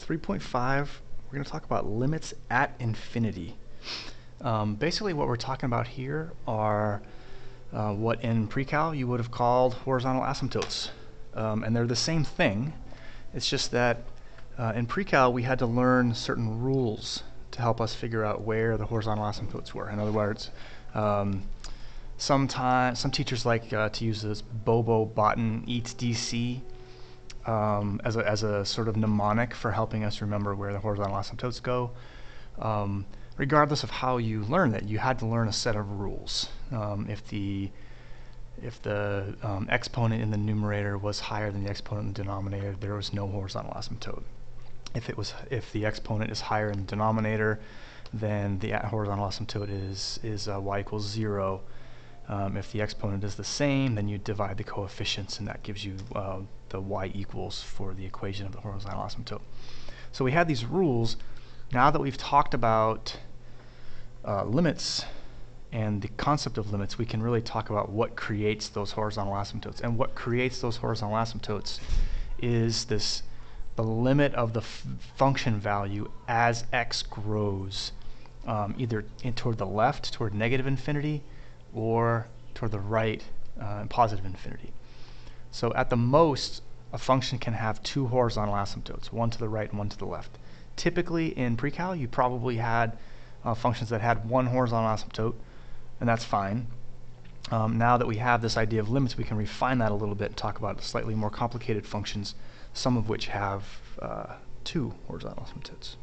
3.5, we're going to talk about limits at infinity. Basically what we're talking about here are what in pre-cal you would have called horizontal asymptotes. And they're the same thing. It's just that in pre-cal we had to learn certain rules to help us figure out where the horizontal asymptotes were. In other words, some teachers like to use this Bobo Botan eats DC as a sort of mnemonic for helping us remember where the horizontal asymptotes go. Regardless of how you learn it, you had to learn a set of rules. If the exponent in the numerator was higher than the exponent in the denominator, there was no horizontal asymptote. If the exponent is higher in the denominator, then the horizontal asymptote is y equals 0. If the exponent is the same, then you divide the coefficients, and that gives you the y equals for the equation of the horizontal asymptote. So we have these rules. Now that we've talked about limits and the concept of limits, we can really talk about what creates those horizontal asymptotes. And what creates those horizontal asymptotes is the limit of the function value as x grows, either toward the left, toward negative infinity, or toward the right, positive infinity. So at the most, a function can have two horizontal asymptotes, one to the right and one to the left. Typically in pre-cal, you probably had functions that had one horizontal asymptote, and that's fine. Now that we have this idea of limits, we can refine that a little bit and talk about slightly more complicated functions, some of which have two horizontal asymptotes.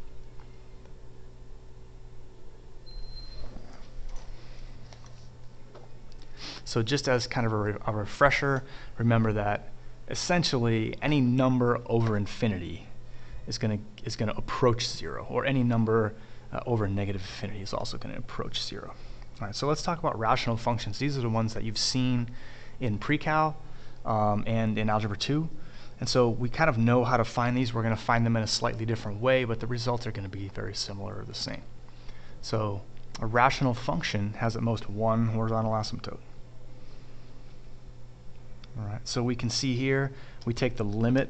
So just as kind of a refresher, remember that essentially any number over infinity is going to approach 0, or any number over negative infinity is also going to approach 0. All right, so let's talk about rational functions. These are the ones that you've seen in pre-cal and in Algebra 2. And so we kind of know how to find these. We're going to find them in a slightly different way, but the results are going to be very similar or the same. So a rational function has at most one horizontal asymptote. All right, so we can see here, we take the limit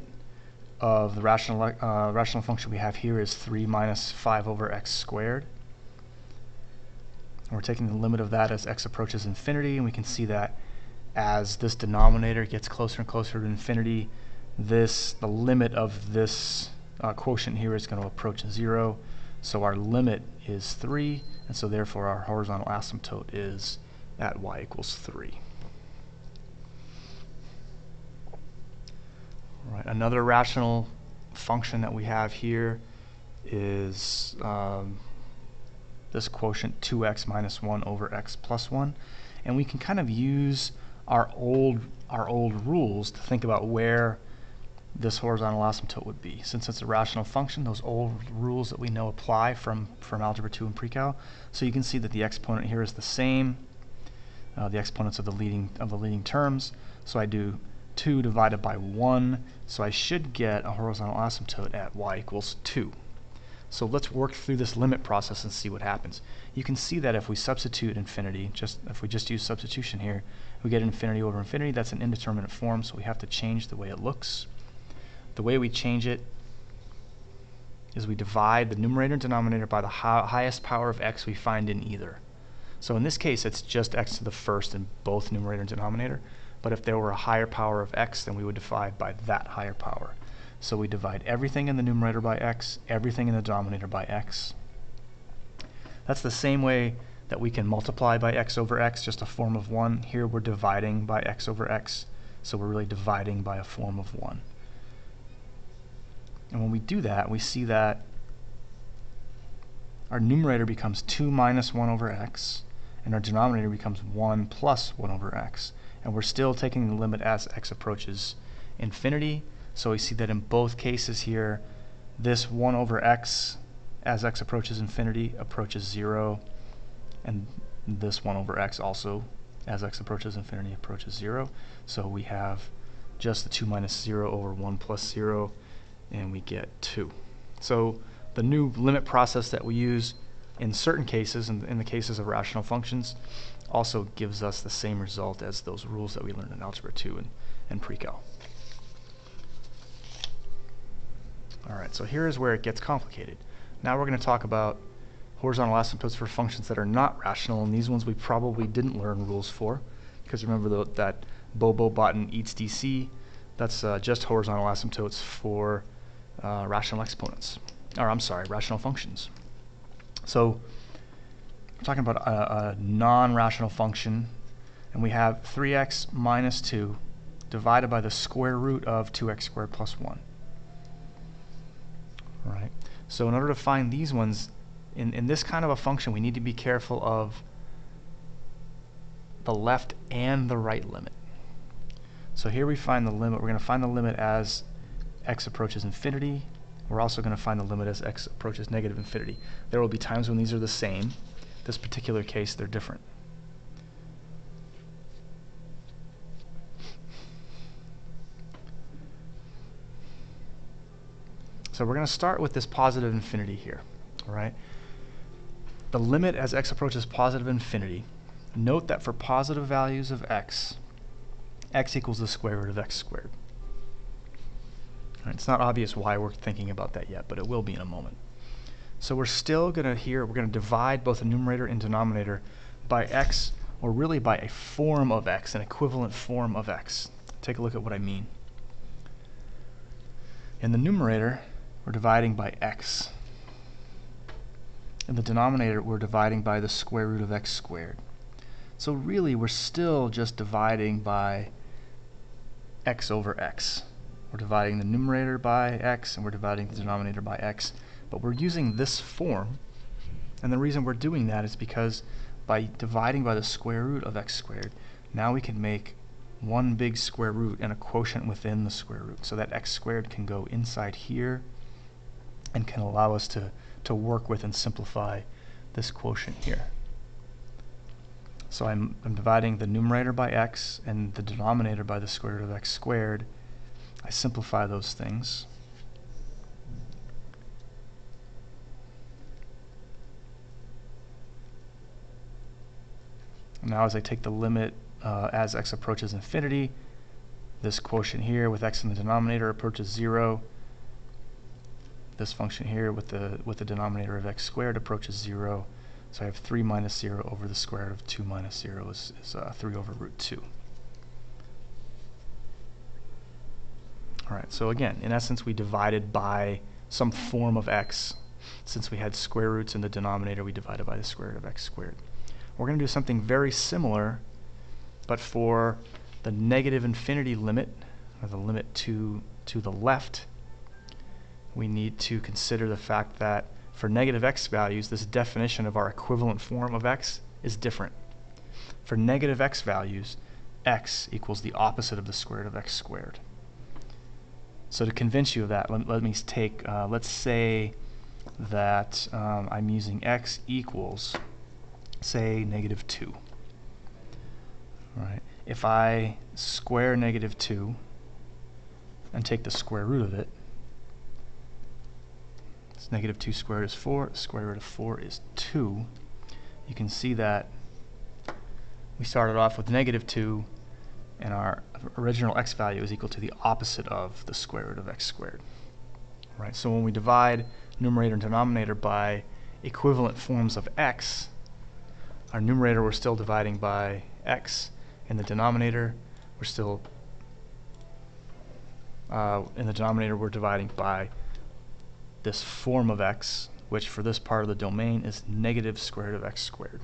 of the rational function we have here is 3 minus 5 over x squared. And we're taking the limit of that as x approaches infinity, and we can see that as this denominator gets closer and closer to infinity, the limit of this quotient here is going to approach 0. So our limit is 3, and so therefore our horizontal asymptote is at y equals 3. Right. Another rational function that we have here is this quotient 2x minus 1 over x plus 1, and we can kind of use our old rules to think about where this horizontal asymptote would be. Since it's a rational function, those old rules that we know apply from Algebra 2 and pre-cal. So you can see that the exponent here is the same, the exponents of the leading terms. So I do 2 divided by 1, so I should get a horizontal asymptote at y equals 2. So let's work through this limit process and see what happens. You can see that if we substitute infinity, if we just use substitution here, we get infinity over infinity. That's an indeterminate form, so we have to change the way it looks. The way we change it is we divide the numerator and denominator by the highest power of x we find in either. So in this case, it's just x to the first in both numerator and denominator. But if there were a higher power of x, then we would divide by that higher power. So we divide everything in the numerator by x, everything in the denominator by x. That's the same way that we can multiply by x over x, just a form of 1. Here we're dividing by x over x, so we're really dividing by a form of 1. And when we do that, we see that our numerator becomes 2 minus 1 over x, and our denominator becomes 1 plus 1 over x. And we're still taking the limit as x approaches infinity. So we see that in both cases here, this 1 over x as x approaches infinity approaches 0, and this 1 over x also as x approaches infinity approaches 0. So we have just the 2 minus 0 over 1 plus 0, and we get 2. So the new limit process that we use in certain cases, in the cases of rational functions, also gives us the same result as those rules that we learned in Algebra 2 and pre-cal. Alright, so here is where it gets complicated. Now we're going to talk about horizontal asymptotes for functions that are not rational, and these ones we probably didn't learn rules for, because remember that Bobo button eats DC, that's just horizontal asymptotes for rational exponents, or I'm sorry, rational functions. So we're talking about a non-rational function, and we have 3x minus 2 divided by the square root of 2x squared plus 1. Right. So in order to find these ones, in this kind of a function, we need to be careful of the left and the right limit. So here we find the limit. We're going to find the limit as x approaches infinity. We're also going to find the limit as x approaches negative infinity. There will be times when these are the same. This particular case, they're different. So we're going to start with this positive infinity here. All right. The limit as x approaches positive infinity. Note that for positive values of x, x equals the square root of x squared. It's not obvious why we're thinking about that yet, but it will be in a moment. So we're still going to divide both the numerator and denominator by x, or really by a form of x, an equivalent form of x. Take a look at what I mean. In the numerator, we're dividing by x. In the denominator, we're dividing by the square root of x squared. So really, we're still just dividing by x over x. We're dividing the numerator by x, and we're dividing the denominator by x. But we're using this form, and the reason we're doing that is because by dividing by the square root of x squared, now we can make one big square root and a quotient within the square root, so that x squared can go inside here and can allow us to work with and simplify this quotient here. So I'm dividing the numerator by x and the denominator by the square root of x squared. I simplify those things. Now as I take the limit as x approaches infinity, this quotient here with x in the denominator approaches 0. This function here with the denominator of x squared approaches 0. So I have 3 minus 0 over the square root of 2 minus 0 is 3 over root 2. Alright, so again, in essence, we divided by some form of x. Since we had square roots in the denominator, we divided by the square root of x squared. We're going to do something very similar, but for the negative infinity limit, or the limit to the left, we need to consider the fact that for negative x values, this definition of our equivalent form of x is different. For negative x values, x equals the opposite of the square root of x squared. So to convince you of that, let me take, let's say that I'm using x equals, say, negative 2. All right. If I square negative 2 and take the square root of it, it's negative 2 squared is 4, the square root of 4 is 2. You can see that we started off with negative 2, and our original x value is equal to the opposite of the square root of x squared. Right. So when we divide numerator and denominator by equivalent forms of x, our numerator we're still dividing by x, and the denominator we're still we're dividing by this form of x, which for this part of the domain is negative square root of x squared.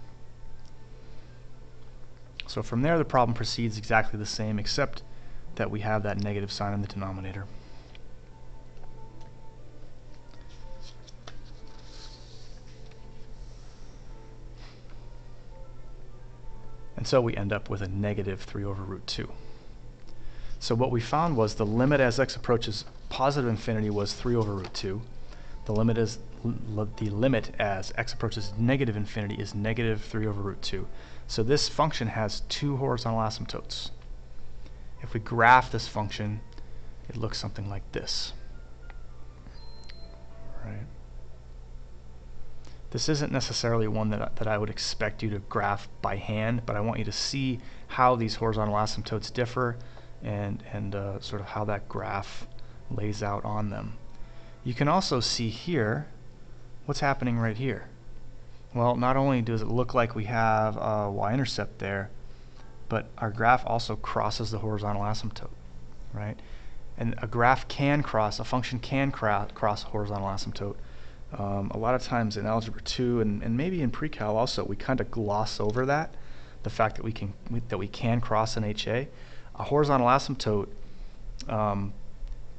So from there, the problem proceeds exactly the same, except that we have that negative sign in the denominator. And so we end up with a negative 3 over root 2. So what we found was the limit as x approaches positive infinity was 3 over root 2. The limit as x approaches negative infinity is negative 3 over root 2. So this function has two horizontal asymptotes. If we graph this function, it looks something like this. Right. This isn't necessarily one that I would expect you to graph by hand, but I want you to see how these horizontal asymptotes differ and sort of how that graph lays out on them. You can also see here what's happening right here. Well, not only does it look like we have a y-intercept there, but our graph also crosses the horizontal asymptote, right? And a graph can cross, a function can cross a horizontal asymptote. A lot of times in Algebra 2 and maybe in pre-cal also, we kind of gloss over that, the fact that we can cross an HA. A horizontal asymptote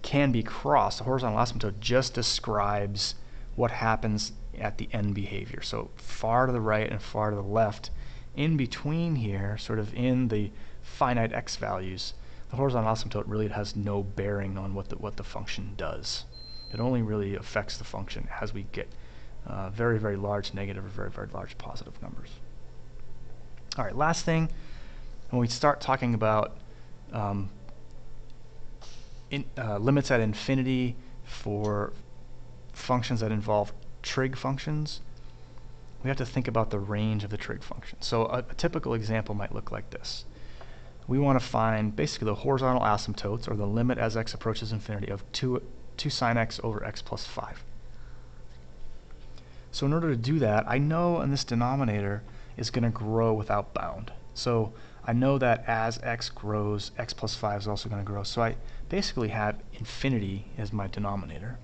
can be crossed. A horizontal asymptote just describes what happens at the end behavior. So far to the right and far to the left, in between here, sort of in the finite x values, the horizontal asymptote really has no bearing on what the function does. It only really affects the function as we get very, very large negative or very, very large positive numbers. All right, last thing, when we start talking about limits at infinity for functions that involve trig functions, we have to think about the range of the trig function. So a typical example might look like this. We want to find basically the horizontal asymptotes, or the limit as x approaches infinity, of 2 sine x over x plus 5. So in order to do that, I know in this denominator is going to grow without bound. So I know that as x grows, x plus 5 is also going to grow. So I basically have infinity as my denominator.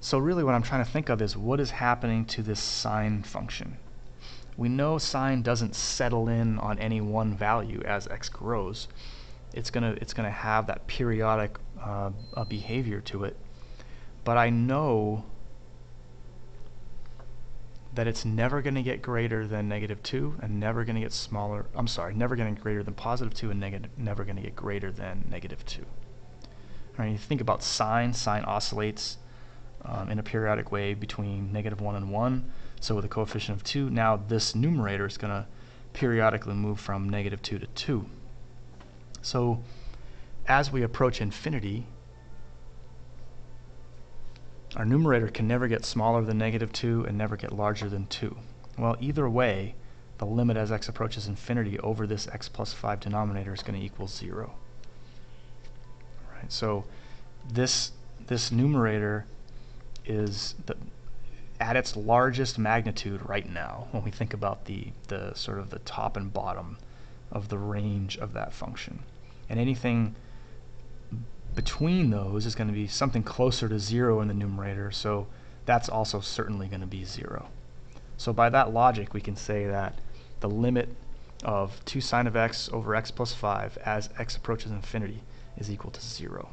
So really what I'm trying to think of is what is happening to this sine function. We know sine doesn't settle in on any one value as x grows. It's gonna have that periodic behavior to it. But I know that it's never going to get greater than -2 and never going to get smaller. I'm sorry, never going to get greater than +2 and never going to get greater than -2. All right, you think about sine. Sine oscillates in a periodic way between -1 and 1. So with a coefficient of 2, now this numerator is going to periodically move from -2 to 2. So as we approach infinity, our numerator can never get smaller than -2 and never get larger than 2. Well, either way, the limit as x approaches infinity over this x plus 5 denominator is going to equal 0. Right, so this numerator is at its largest magnitude right now when we think about the sort of the top and bottom of the range of that function. And anything between those is going to be something closer to 0 in the numerator, so that's also certainly going to be 0. So by that logic, we can say that the limit of 2 sine of x over x plus 5 as x approaches infinity is equal to 0.